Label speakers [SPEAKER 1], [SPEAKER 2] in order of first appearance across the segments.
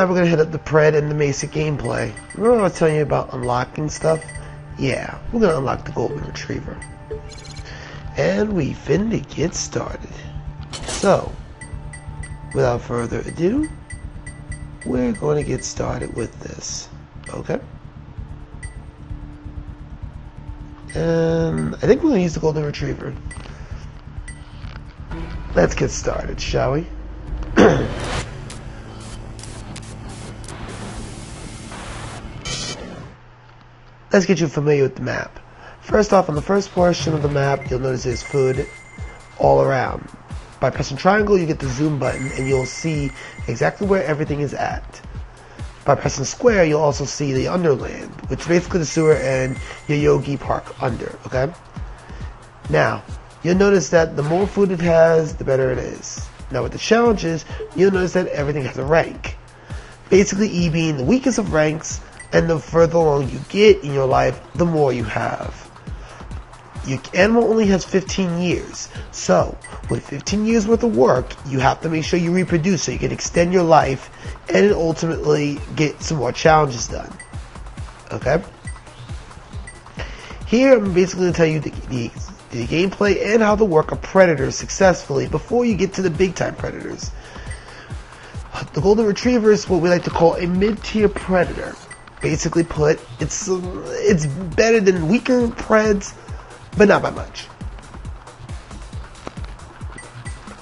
[SPEAKER 1] now we're gonna hit up the pred and the basic gameplay. Remember I was telling you about unlocking stuff? Yeah, we're gonna unlock the golden retriever. And we finna get started. So, without further ado, we're going to get started with this. Okay? And I think we're going to use the golden retriever. Let's get started, shall we? Let's get you familiar with the map. First off, on the first portion of the map, you'll notice there's food all around. By pressing triangle, you get the zoom button, and you'll see exactly where everything is at. By pressing square, you'll also see the underland, which is basically the sewer and your Yogi Park under, okay? Now, you'll notice that the more food it has, the better it is. Now, with the challenges, you'll notice that everything has a rank. Basically, E being the weakest of ranks, and the further along you get in your life, the more you have. Your animal only has 15 years, so with 15 years worth of work, you have to make sure you reproduce so you can extend your life and ultimately get some more challenges done. Okay? Here I'm basically going to tell you the gameplay and how to work a predator successfully before you get to the big time predators. The golden retriever is what we like to call a mid-tier predator. Basically put, it's better than weaker preds, but not by much.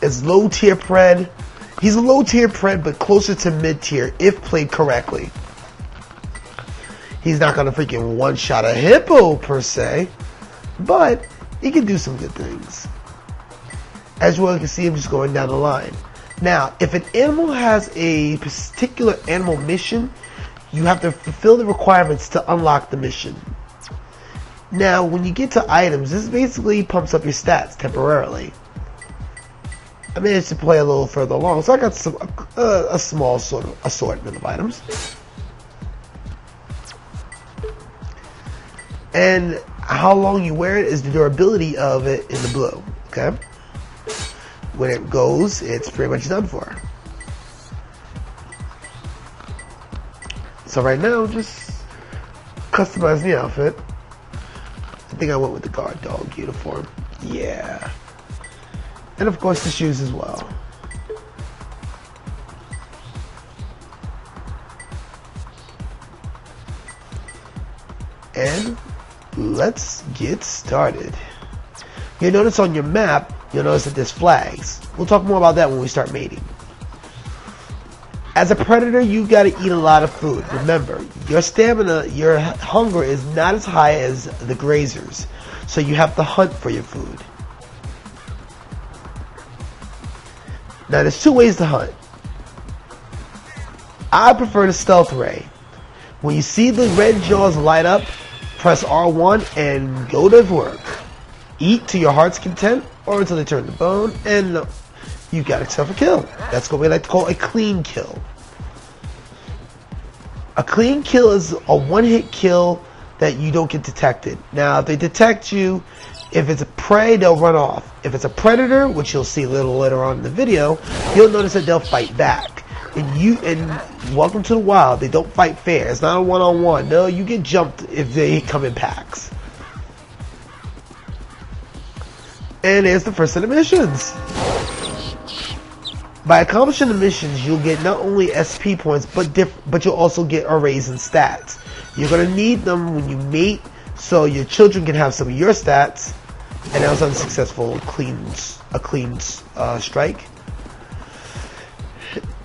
[SPEAKER 1] It's low tier pred. He's a low tier pred, but closer to mid tier if played correctly. He's not gonna freaking one shot a hippo per se, but he can do some good things. As well, you can see him just going down the line. Now, if an animal has a particular animal mission, you have to fulfill the requirements to unlock the mission. Now, when you get to items, this basically pumps up your stats temporarily. I managed to play a little further along, so I got a small sort of assortment of items. And how long you wear it is the durability of it in the blue, okay? When it goes, it's pretty much done for. So right now, just customize the outfit. I think I went with the guard dog uniform. Yeah. And of course the shoes as well. And let's get started. You'll notice on your map, you'll notice that there's flags. We'll talk more about that when we start mating. As a predator, you gotta eat a lot of food. Remember, your stamina, your hunger is not as high as the grazers, so you have to hunt for your food. Now, there's two ways to hunt. I prefer the stealth ray. When you see the red jaws light up, press R1 and go to work. Eat to your heart's content, or until they turn to bone, and you got yourself a kill. That's what we like to call a clean kill. A clean kill is a one-hit kill that you don't get detected. Now, if they detect you, if it's a prey, they'll run off. If it's a predator, which you'll see a little later on in the video, you'll notice that they'll fight back. And welcome to the wild. They don't fight fair. It's not a one-on-one. No, you get jumped if they come in packs. And there's the first set of missions. By accomplishing the missions, you'll get not only SP points, but you'll also get arrays and stats. You're going to need them when you mate, so your children can have some of your stats. And that was unsuccessful, a clean strike.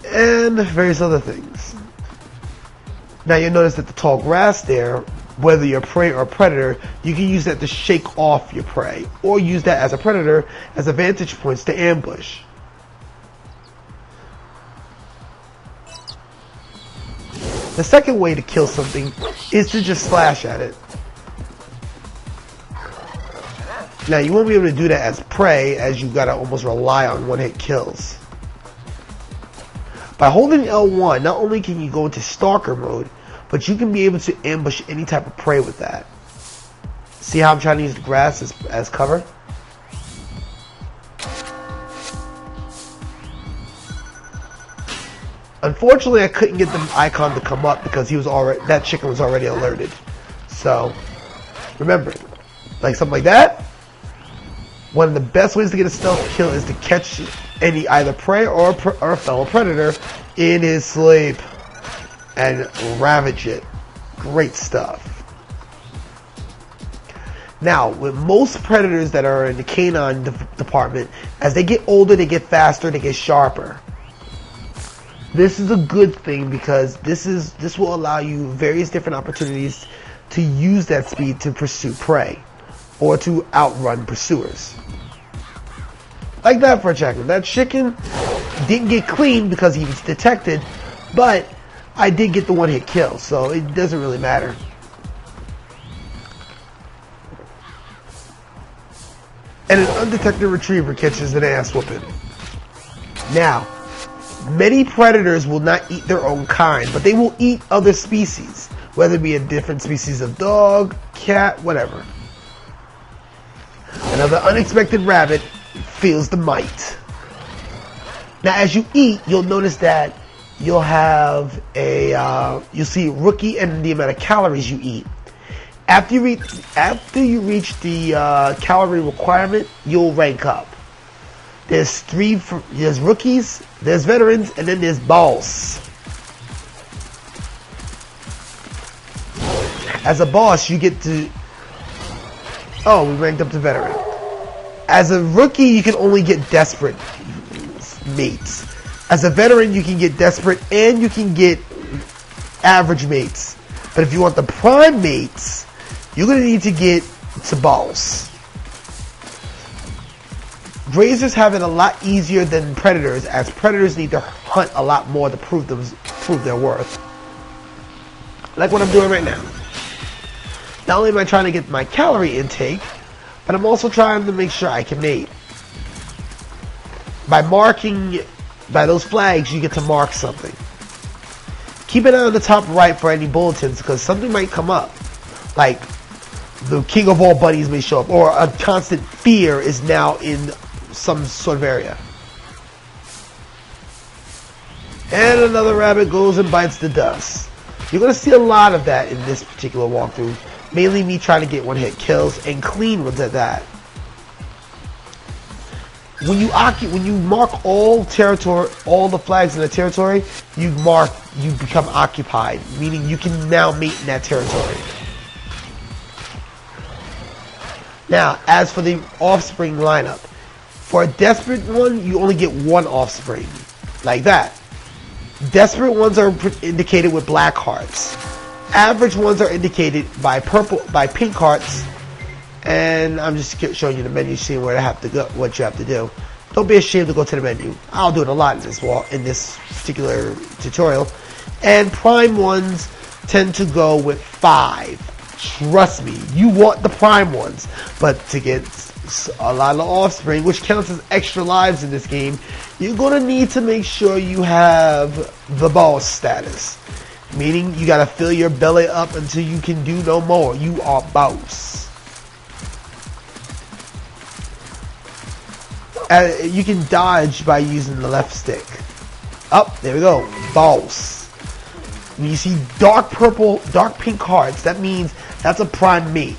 [SPEAKER 1] And various other things. Now you'll notice that the tall grass there, whether you're prey or predator, you can use that to shake off your prey, or use that as a predator as a vantage points to ambush. The second way to kill something is to just slash at it. Now you won't be able to do that as prey, as you gotta almost rely on one-hit kills. By holding L1, not only can you go into stalker mode, but you can be able to ambush any type of prey with that. See how I'm trying to use the grass as cover? Unfortunately, I couldn't get the icon to come up because that chicken was already alerted. So, remember, like something like that, one of the best ways to get a stealth kill is to catch any either prey or a fellow predator in his sleep and ravage it. Great stuff. Now, with most predators that are in the canine department, as they get older, they get faster, they get sharper. This is a good thing because this will allow you various different opportunities to use that speed to pursue prey or to outrun pursuers. Like that for a second. That chicken didn't get clean because he was detected, but I did get the one-hit kill, so it doesn't really matter. And an undetected retriever catches an ass whooping. Now, many predators will not eat their own kind, but they will eat other species, whether it be a different species of dog, cat, whatever. Another unexpected rabbit feels the might. Now, as you eat, you'll notice that you'll have you'll see rookie and the amount of calories you eat. After you reach the calorie requirement, you'll rank up. There's rookies, there's veterans, and then there's boss. As a boss, you get to... Oh, we ranked up to veteran. As a rookie, you can only get desperate mates. As a veteran, you can get desperate and you can get average mates. But if you want the prime mates, you're going to need to get to boss. Grazers have it a lot easier than predators, as predators need to hunt a lot more to prove their worth. Like what I'm doing right now. Not only am I trying to get my calorie intake, but I'm also trying to make sure I can mate. By those flags, you get to mark something. Keep an eye on the top right for any bulletins, because something might come up. Like, the king of all bunnies may show up, or a constant fear is now in some sort of area. And another rabbit goes and bites the dust. You're going to see a lot of that in this particular walkthrough. Mainly me trying to get one-hit kills and clean ones at that. When you mark all the flags in the territory, you become occupied, meaning you can now mate in that territory. Now, as for the offspring lineup, for a desperate one, you only get one offspring, like that. Desperate ones are indicated with black hearts. Average ones are indicated by pink hearts, and I'm just showing you the menu, seeing where I have to go, what you have to do. Don't be ashamed to go to the menu. I'll do it a lot in this particular tutorial. And prime ones tend to go with 5. Trust me, you want the prime ones, but to get a lot of offspring, which counts as extra lives in this game, you're going to need to make sure you have the boss status. Meaning you gotta fill your belly up until you can do no more. You are boss. You can dodge by using the left stick. Up, there we go. Boss. When you see dark purple, dark pink hearts, that means that's a prime mate.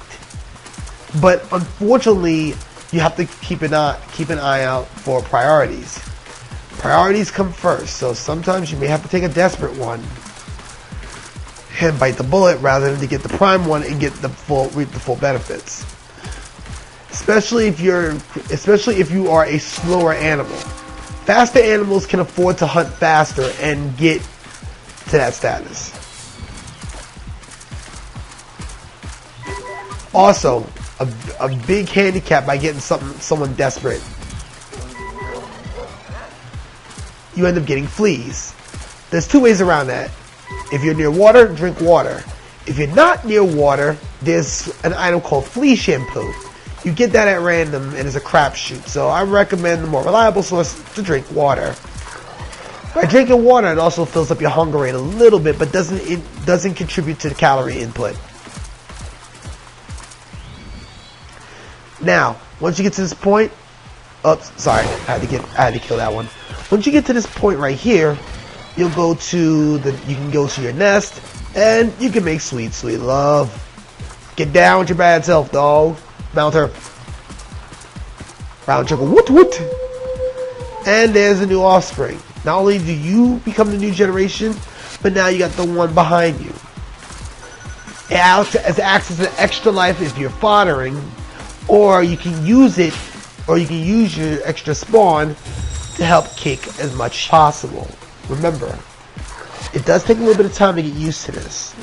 [SPEAKER 1] But unfortunately, you have to keep an eye out for priorities. Priorities come first, so sometimes you may have to take a desperate one and bite the bullet rather than to get the prime one and reap the full benefits. Especially if you are a slower animal. Faster animals can afford to hunt faster and get to that status. Also, a big handicap by getting someone desperate, you end up getting fleas. There's 2 ways around that. If you're near water, drink water. If you're not near water, there's an item called flea shampoo. You get that at random and it's a crapshoot. So I recommend the more reliable source to drink water. By drinking water, it also fills up your hunger rate a little bit, but doesn't contribute to the calorie input. Now, once you get to this point, oops, sorry, I had to kill that one. Once you get to this point right here, you'll go to you can go to your nest, and you can make sweet, sweet love. Get down with your bad self, dog. Mount her. Round circle, woot woot. And there's a new offspring. Not only do you become the new generation, but now you got the one behind you. It acts as an extra life if you're foddering, or you can use it, or you can use your extra spawn to help kick as much as possible. Remember, it does take a little bit of time to get used to this.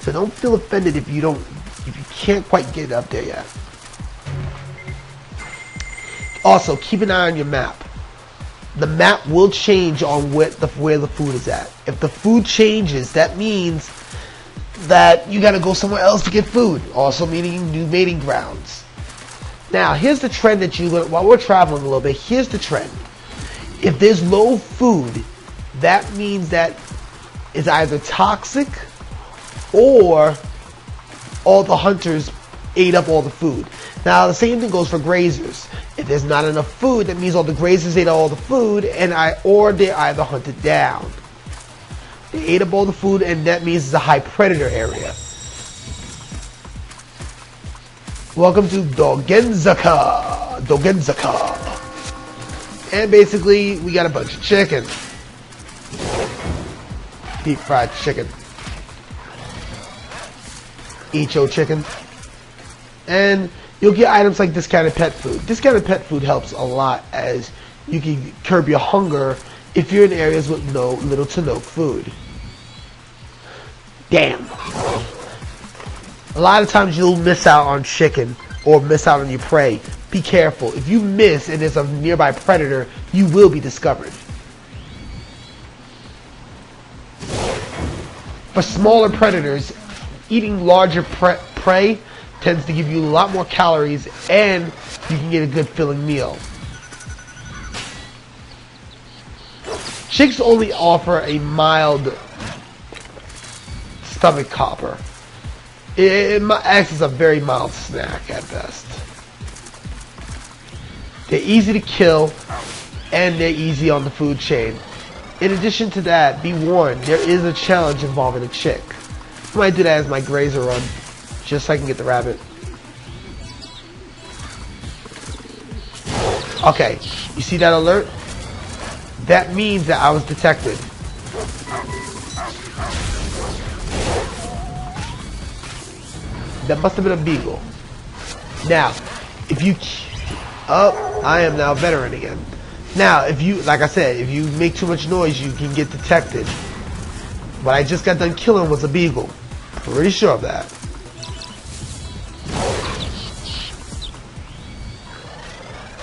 [SPEAKER 1] So don't feel offended if you can't quite get up there yet. Also, keep an eye on your map. The map will change on where the food is at. If the food changes, that means that you gotta go somewhere else to get food. Also meaning new mating grounds. Now, here's the trend that while we're traveling a little bit, here's the trend. If there's low food, that means that it's either toxic or all the hunters ate up all the food. Now, the same thing goes for grazers. If there's not enough food, that means all the grazers ate all the food, or they're either hunted down. They ate up all the food, and that means it's a high predator area. Welcome to Dogenzaka. And basically, we got a bunch of chicken. Deep fried chicken. Eat your chicken. And you'll get items like discounted pet food. Discounted pet food helps a lot, as you can curb your hunger if you're in areas with little to no food. Damn. A lot of times you'll miss out on chicken or miss out on your prey. Be careful. If you miss and there's a nearby predator, you will be discovered. For smaller predators, eating larger prey tends to give you a lot more calories, and you can get a good filling meal. Chicks only offer a mild stomach copper. It acts as a very mild snack at best. They're easy to kill, and they're easy on the food chain. In addition to that, be warned, there is a challenge involving a chick. I might do that as my grazer run, just so I can get the rabbit. Okay, you see that alert? That means that I was detected. That must have been a beagle. Now, if you... Oh, I am now a veteran again. Now, if you, like I said, if you make too much noise, you can get detected. What I just got done killing was a beagle. Pretty sure of that.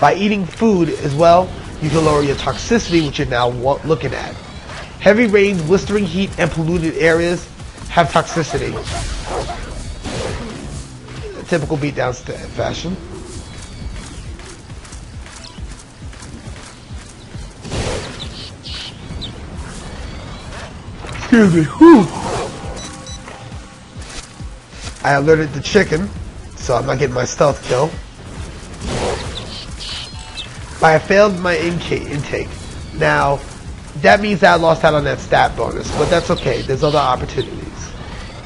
[SPEAKER 1] By eating food as well, you can lower your toxicity, which you're now looking at. Heavy rains, blistering heat, and polluted areas have toxicity. A typical beatdown fashion. Excuse me. Whew. I alerted the chicken, so I'm not getting my stealth kill. But I failed my intake. Now, that means that I lost out on that stat bonus, but that's okay. There's other opportunities.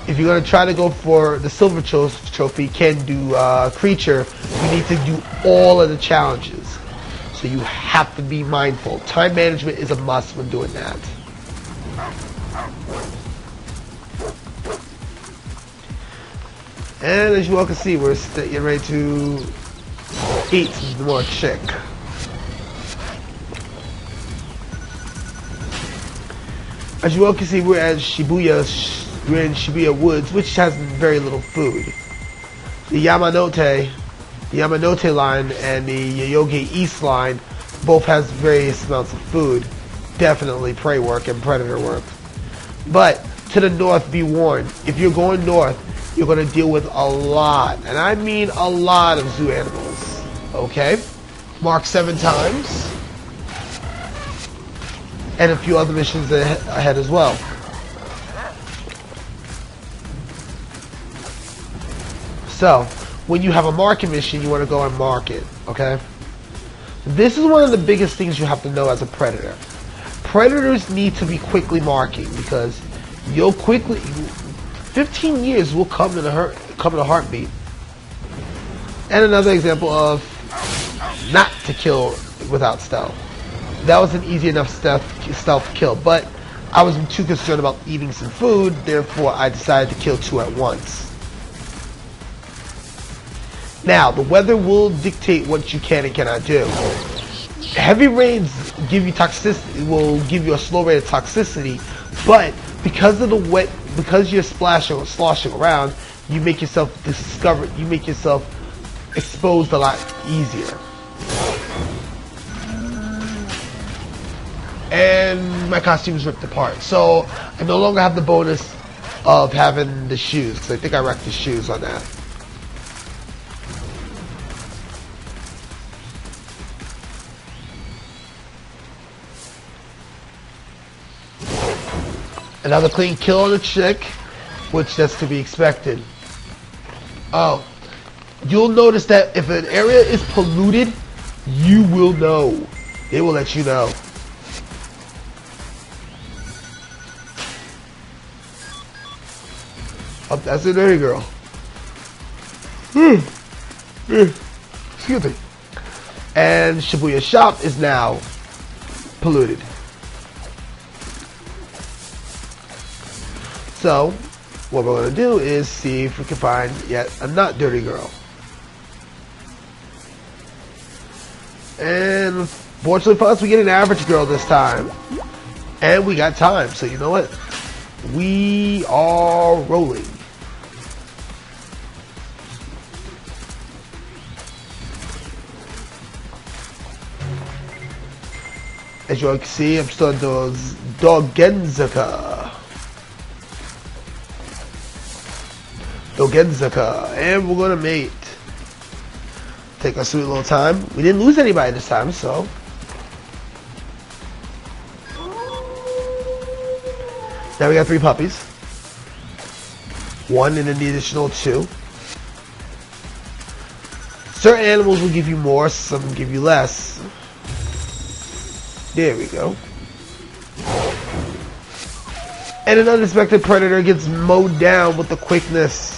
[SPEAKER 1] If you're going to try to go for the silver trophy, can do creature, you need to do all of the challenges. So you have to be mindful. Time management is a must when doing that. And as you all can see, we're getting ready to eat some more chick. As you all can see, we're in Shibuya Woods, which has very little food. The Yamanote line and the Yoyogi East line both has various amounts of food. Definitely prey work and predator work. But to the north, be warned. If you're going north, you're going to deal with a lot, and I mean a lot of zoo animals. Okay? Mark 7 times. And a few other missions ahead as well. So, when you have a market mission, you want to go and mark it. Okay? This is one of the biggest things you have to know as a predator. predators need to be quickly marking, because you'll quickly 15 years will come in a heartbeat. And another example of not to kill without stealth. That was an easy enough stealth kill, but I was too concerned about eating some food, therefore I decided to kill 2 at once. Now, the weather will dictate what you can and cannot do. Heavy rains give you toxicity, will give you a slow rate of toxicity, but because of the wet, because you're splashing or sloshing around, you make yourself exposed a lot easier. And my costume is ripped apart, so I no longer have the bonus of having the shoes, because I think I wrecked the shoes on that. Another clean kill on the chick, which that's to be expected. Oh, you'll notice that if an area is polluted, you will know. They will let you know. Oh, that's a dirty girl. Excuse me. And Shibuya shop is now polluted. So, what we're going to do is see if we can find yet a not dirty girl. And fortunately for us, we get an average girl this time. And we got time, so you know what? We are rolling. As you all can see, I'm still doing Dogenzaka, and we're gonna mate. Take our sweet little time. We didn't lose anybody this time, so. Now we got 3 puppies. 1 and an additional 2. Certain animals will give you more, some will give you less. There we go. And an unexpected predator gets mowed down with the quickness.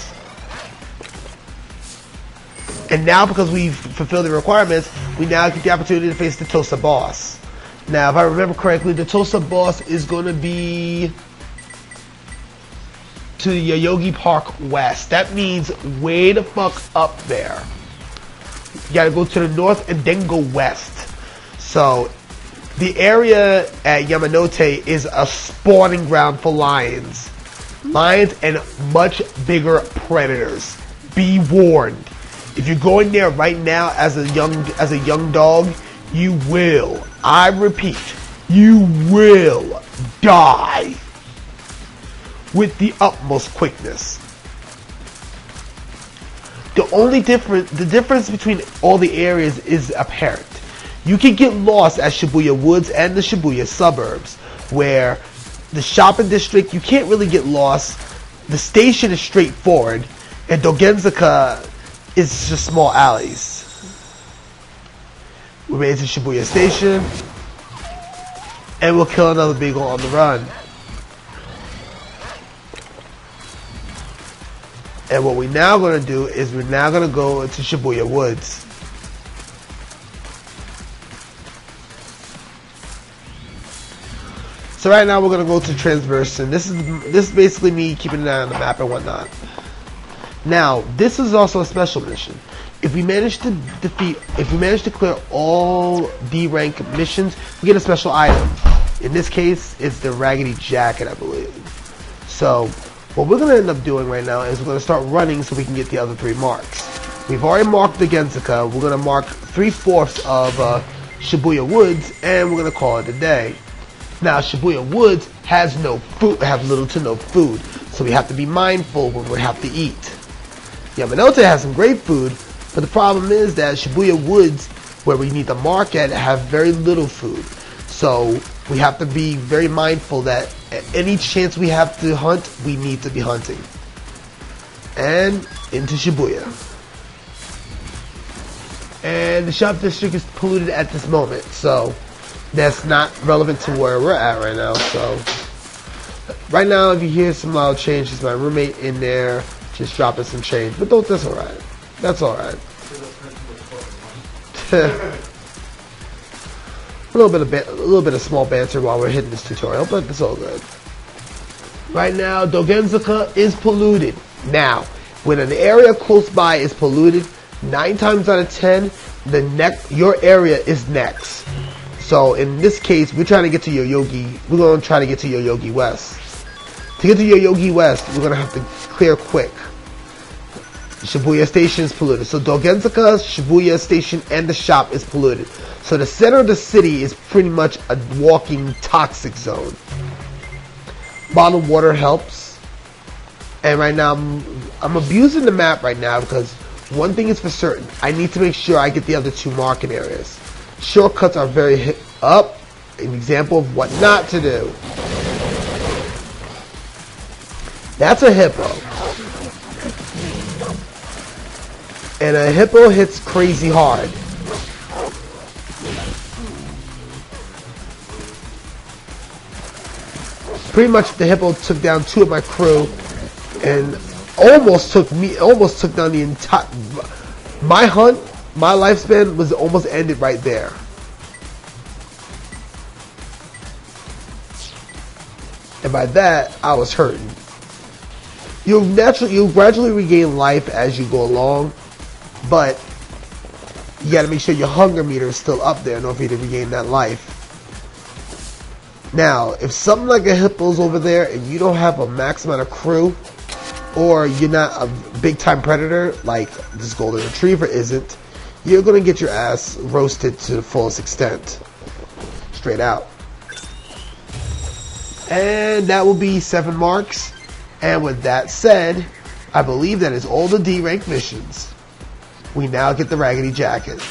[SPEAKER 1] And now, because we've fulfilled the requirements, we now get the opportunity to face the Tosa boss. Now, if I remember correctly, the Tosa boss is going to be to the Yoyogi Park West. That means way the fuck up there. You gotta go to the north and then go west. So, the area at Yamanote is a spawning ground for lions. Lions and much bigger predators. Be warned. If you're going there right now as a young dog, you will, I repeat, you will die with the utmost quickness. The difference between all the areas is apparent. You can get lost at Shibuya Woods and the Shibuya suburbs, where the shopping district, you can't really get lost. The station is straightforward, and Dogenzaka is just small alleys. We made it to Shibuya Station, and we'll kill another beagle on the run. And what we're now going to do is we're now going to go into Shibuya Woods. So right now we're going to go to Transverse, and this is basically me keeping an eye on the map and whatnot. Now, this is also a special mission. If we manage to clear all D rank missions, we get a special item. In this case, it's the Raggedy Jacket, I believe. So, what we're going to end up doing right now is we're going to start running so we can get the other 3 marks. We've already marked the Genzaka. We're going to mark 3/4 of Shibuya Woods, and we're going to call it a day. Now, Shibuya Woods has no food, have little to no food, so we have to be mindful when we have to eat. Yamanote has some great food, but the problem is that Shibuya Woods, where we need to mark at, have very little food. So we have to be very mindful that at any chance we have to hunt, we need to be hunting. And into Shibuya. And the shop district is polluted at this moment, so that's not relevant to where we're at right now. So right now, if you hear some loud changes, my roommate in there just dropping some change, but that's all right. That's all right. a little bit of small banter while we're hitting this tutorial, but it's all good. Right now, Dogenzaka is polluted. Now, when an area close by is polluted, 9 times out of 10, your area is next. So in this case, we're trying to get to Yoyogi. We're going to try to get to Yoyogi West. To get to Yoyogi West, we're going to have to clear quick. Shibuya Station is polluted. So Dogenzaka, Shibuya Station, and the shop is polluted. So the center of the city is pretty much a walking toxic zone. Bottled water helps. And right now, I'm abusing the map right now because one thing is for certain. I need to make sure I get the other 2 market areas. Shortcuts are very an example of what not to do. That's a hippo. And a hippo hits crazy hard. Pretty much the hippo took down 2 of my crew and almost took down the entire... My hunt, my lifespan was almost ended right there. And by that, I was hurting. You'll gradually regain life as you go along, but you gotta make sure your hunger meter is still up there in order for you to regain that life. Now, if something like a hippo's over there and you don't have a max amount of crew, or you're not a big time predator like this golden retriever isn't, you're gonna get your ass roasted to the fullest extent. Straight out. And that will be 7 marks. And with that said, I believe that is all the D rank missions. We now get the Raggedy Jacket.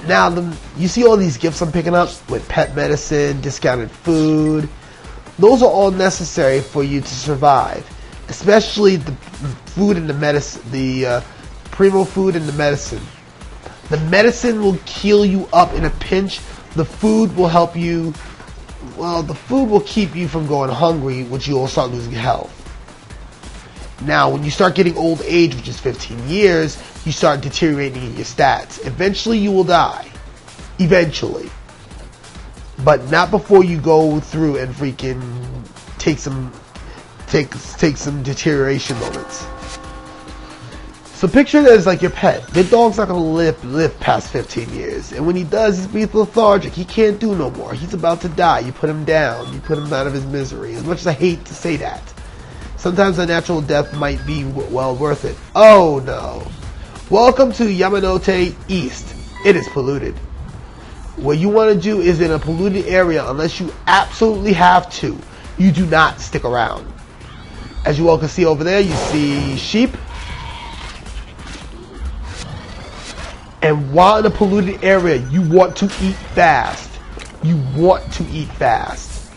[SPEAKER 1] Now, you see all these gifts I'm picking up with pet medicine, discounted food. Those are all necessary for you to survive, especially the food and the medicine, the primo food and the medicine. The medicine will heal you up in a pinch. The food will help you. Well, the food will keep you from going hungry, which you will start losing health. Now, when you start getting old age, which is 15 years, you start deteriorating in your stats. Eventually, you will die. Eventually. But not before you go through and freaking take some deterioration moments. So picture it as like your pet. Your dog's not going to live past 15 years. And when he does, he's lethargic. He can't do no more. He's about to die. You put him down. You put him out of his misery. As much as I hate to say that. Sometimes a natural death might be well worth it. Oh no. Welcome to Yamanote East. It is polluted. What you want to do is in a polluted area, unless you absolutely have to, you do not stick around. As you all can see over there, you see sheep. And while in a polluted area, you want to eat fast. You want to eat fast.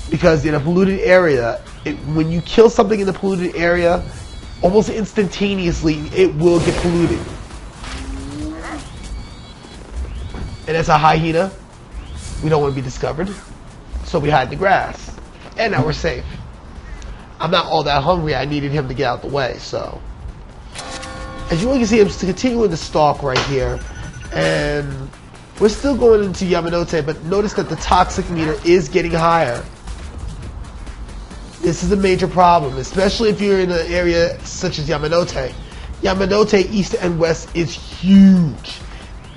[SPEAKER 1] Because in a polluted area, when you kill something in the polluted area, almost instantaneously, it will get polluted. And that's a hyena. We don't want to be discovered. So we hide in the grass. And now we're safe. I'm not all that hungry. I needed him to get out the way, so. As you all can see, I'm continuing to stalk right here. And we're still going into Yamanote, but notice that the toxic meter is getting higher. This is a major problem, especially if you're in an area such as Yamanote. Yamanote East and West is huge.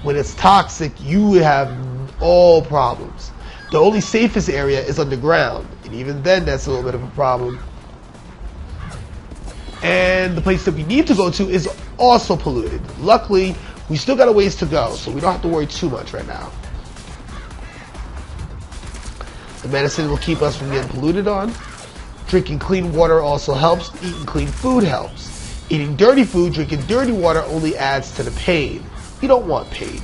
[SPEAKER 1] When it's toxic, you have all problems. The only safest area is underground, and even then that's a little bit of a problem. And the place that we need to go to is also polluted. Luckily, we still got a ways to go, so we don't have to worry too much right now. The medicine will keep us from getting polluted on. Drinking clean water also helps. Eating clean food helps. Eating dirty food, drinking dirty water only adds to the pain. You don't want pain.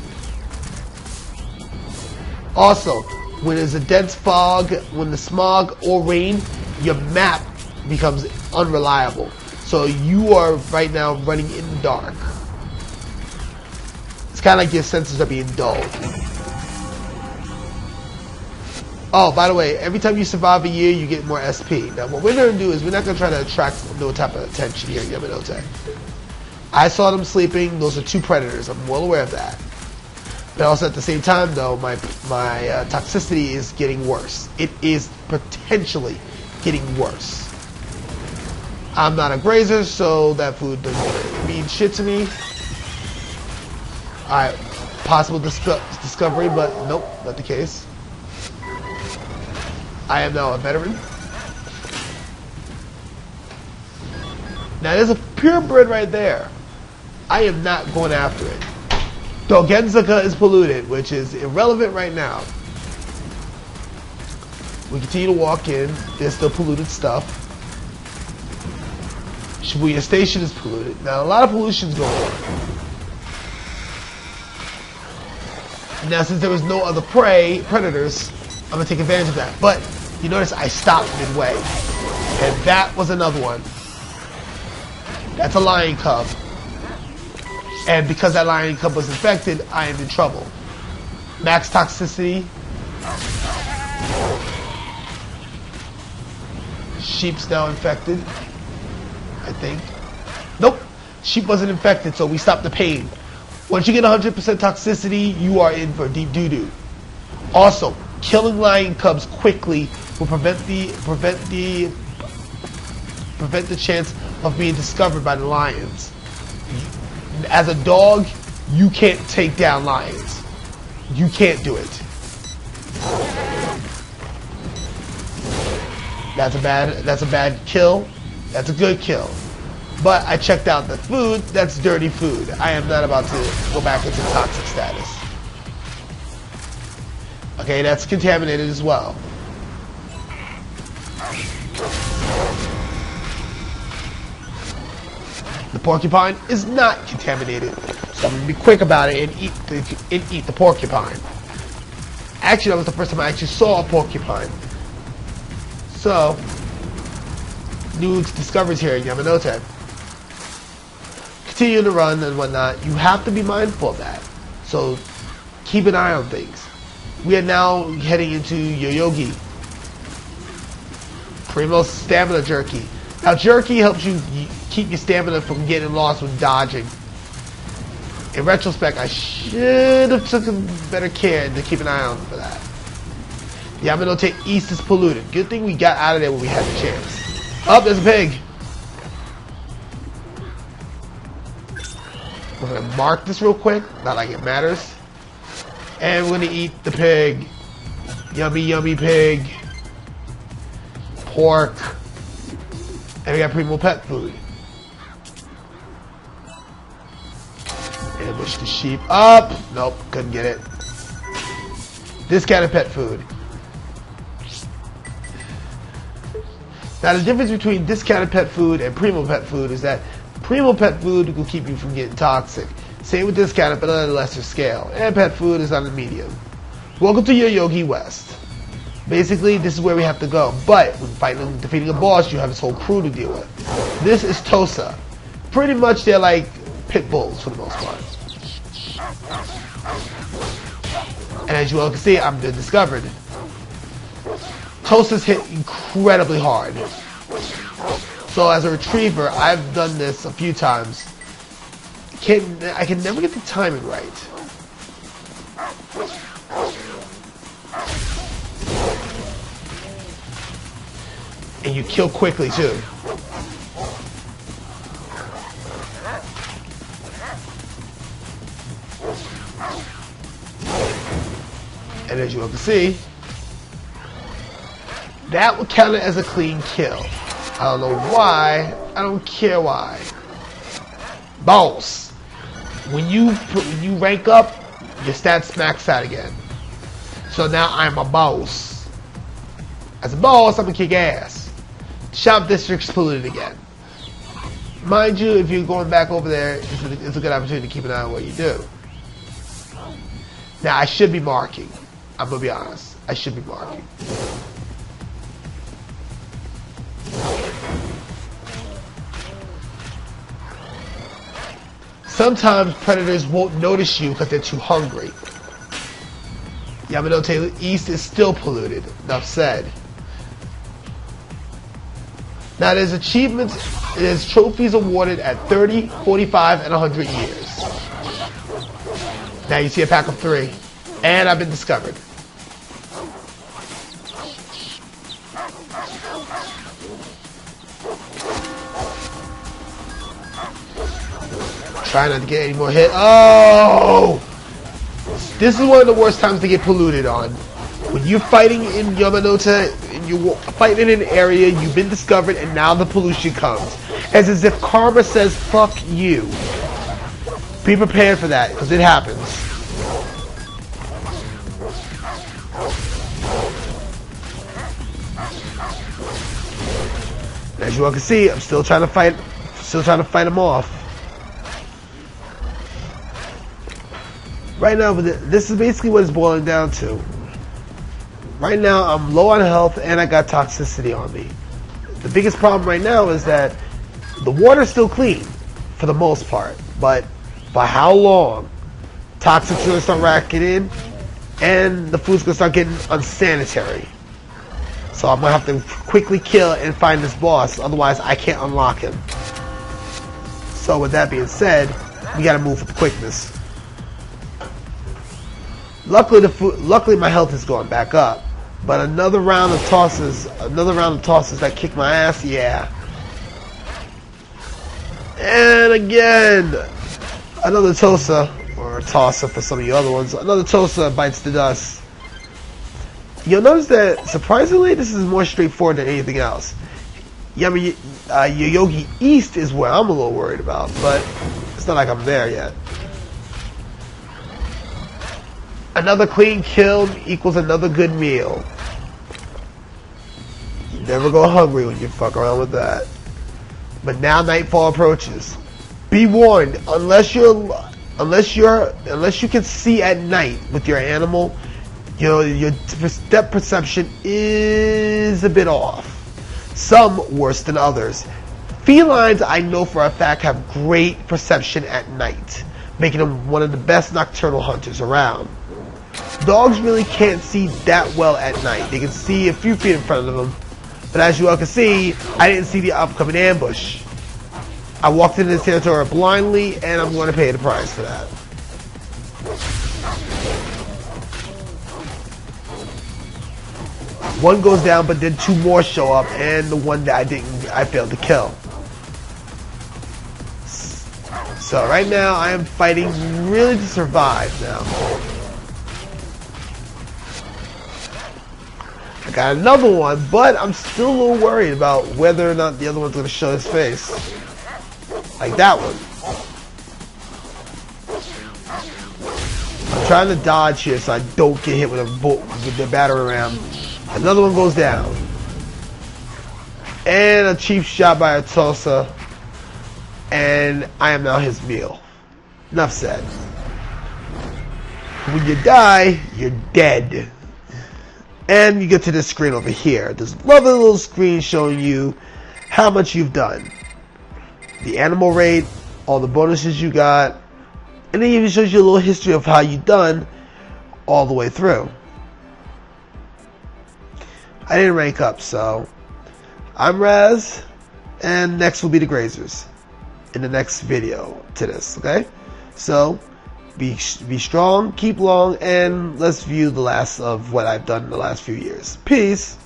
[SPEAKER 1] Also, when there's a dense fog, when the smog or rain, your map becomes unreliable. So you are right now running in the dark. It's kind of like your senses are being dulled. Oh, by the way, every time you survive a year, you get more SP. Now, what we're going to do is we're not going to try to attract no type of attention here in Yamanote. I saw them sleeping. Those are two predators. I'm well aware of that. But also at the same time, though, my toxicity is getting worse. It is potentially getting worse. I'm not a grazer, so that food doesn't mean shit to me. Alright, possible discovery, but nope, not the case. I am now a veteran. Now there's a purebred right there. I am not going after it. Dogenzaka is polluted, which is irrelevant right now. We continue to walk in. There's still polluted stuff. Shibuya Station is polluted. Now a lot of pollution's going on. Now since there was no other predators, I'm going to take advantage of that. But you notice I stopped midway. And that was another one. That's a lion cub. And because that lion cub was infected, I am in trouble. Max toxicity. Sheep's now infected, I think. Nope. Sheep wasn't infected, so we stopped the pain. Once you get 100% toxicity, you are in for deep doo-doo. Also, killing lion cubs quickly will prevent the chance of being discovered by the lions. As a dog, you can't take down lions. You can't do it. That's a bad kill. That's a good kill. But I checked out the food. That's dirty food. I am not about to go back into toxic status. Okay, that's contaminated as well. The porcupine is not contaminated, so I'm gonna be quick about it and eat the porcupine. Actually, that was the first time I actually saw a porcupine. So, new discoveries here in Yamanote. Continue to run and whatnot. You have to be mindful of that. So, keep an eye on things. We are now heading into Yoyogi. Primo stamina jerky. Now, jerky helps you keep your stamina from getting lost when dodging. In retrospect, I should have taken better care to keep an eye on for that. Yamanote East is polluted. Good thing we got out of there when we had the chance. Oh, there's a pig. We're going to mark this real quick. Not like it matters. And we're going to eat the pig. Yummy, yummy pig. Pork. And we got Primo pet food. Ambush the sheep. Up! Nope, couldn't get it. Discounted pet food. Now the difference between discounted pet food and Primo pet food is that Primo pet food will keep you from getting toxic. Same with discounted, but on a lesser scale. And pet food is on the medium. Welcome to Yoyogi West. Basically, this is where we have to go. But when defeating a boss, you have this whole crew to deal with. This is Tosa. Pretty much they're like pit bulls for the most part. And as you all can see, I'm discovered. Tosa's hit incredibly hard. So as a retriever, I've done this a few times. I can never get the timing right. And you kill quickly too. And as you all can see, that would count it as a clean kill. I don't know why. I don't care why. Boss. When you rank up, your stats max out again. So now I'm a boss. As a boss, I'm gonna kick ass. Shop district's polluted again. Mind you, if you're going back over there, it's a good opportunity to keep an eye on what you do. Now I should be marking. I'm gonna be honest. I should be marking. sometimes predators won't notice you because they're too hungry. Yamanote East is still polluted. Enough said. Now there's achievements, there's trophies awarded at 30, 45, and 100 years. Now you see a pack of 3. And I've been discovered. Try not to get any more hit. Oh! This is one of the worst times to get polluted on. When you're fighting in Yamanote, and you're fighting in an area, you've been discovered, and now the pollution comes. It's as if karma says, fuck you. Be prepared for that, because it happens. And as you all can see, I'm still trying to fight them off. Right now, this is basically what it's boiling down to. Right now, I'm low on health and I got toxicity on me. The biggest problem right now is that the water's still clean, for the most part. But by how long? Toxins are going to start racking in, and the food's going to start getting unsanitary. So I'm going to have to quickly kill and find this boss, otherwise I can't unlock him. So with that being said, we got to move with quickness. Luckily my health is going back up. But another round of tosses that kick my ass, yeah. And again, another Tosa, or Tossa for some of you other ones, another Tosa bites the dust. You'll notice that, surprisingly, this is more straightforward than anything else. Yoyogi East is where I'm a little worried about, but it's not like I'm there yet. Another clean kill equals another good meal. You never go hungry when you fuck around with that. But now nightfall approaches. Be warned, unless you can see at night with your animal, your depth perception is a bit off. Some worse than others. Felines, I know for a fact, have great perception at night, making them one of the best nocturnal hunters around. Dogs really can't see that well at night. They can see a few feet in front of them. But as you all can see, I didn't see the upcoming ambush. I walked into this territory blindly, and I'm going to pay the price for that. One goes down, but then 2 more show up, and the one that I failed to kill. So right now, I am fighting really to survive now. I got another one, but I'm still a little worried about whether or not the other one's going to show his face. Like that one. I'm trying to dodge here so I don't get hit with the battering ram. Another one goes down. And a cheap shot by a Tosa. And I am now his meal. Enough said. When you die, you're dead. And you get to this screen over here. This lovely little screen showing you how much you've done. The animal rate, all the bonuses you got, and it even shows you a little history of how you've done all the way through. I didn't rank up, so I'm Raz, and next will be the Grazers in the next video to this, okay? So be strong, keep long, and let's view the last of what I've done in the last few years. Peace.